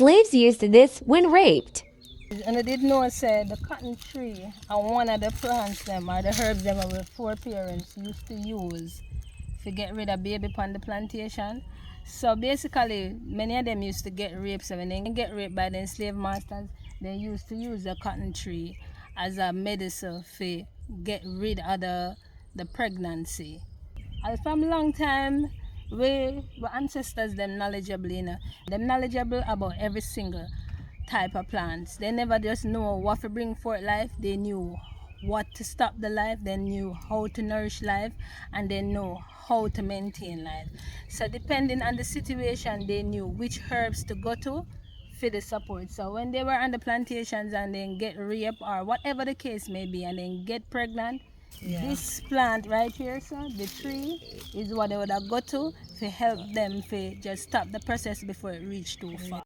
slaves used this when raped. And I did know say the cotton tree and one of the plants them or the herbs them our foreparents used to use to get rid of baby upon the plantation. So basically many of them used to get raped. So when they get raped by the enslaved masters, they used to use the cotton tree as a medicine to get rid of the pregnancy. And from long time we ancestors them knowledgeable, them knowledgeable about every single type of plants. They never just know what to bring forth life. They knew what to stop the life. They knew how to nourish life, and they know how to maintain life. So depending on the situation, they knew which herbs to go to for the support. So when they were on the plantations and then get raped or whatever the case may be, and then get pregnant, this plant right here, so the tree is what they would have got to help them to just stop the process before it reached too far.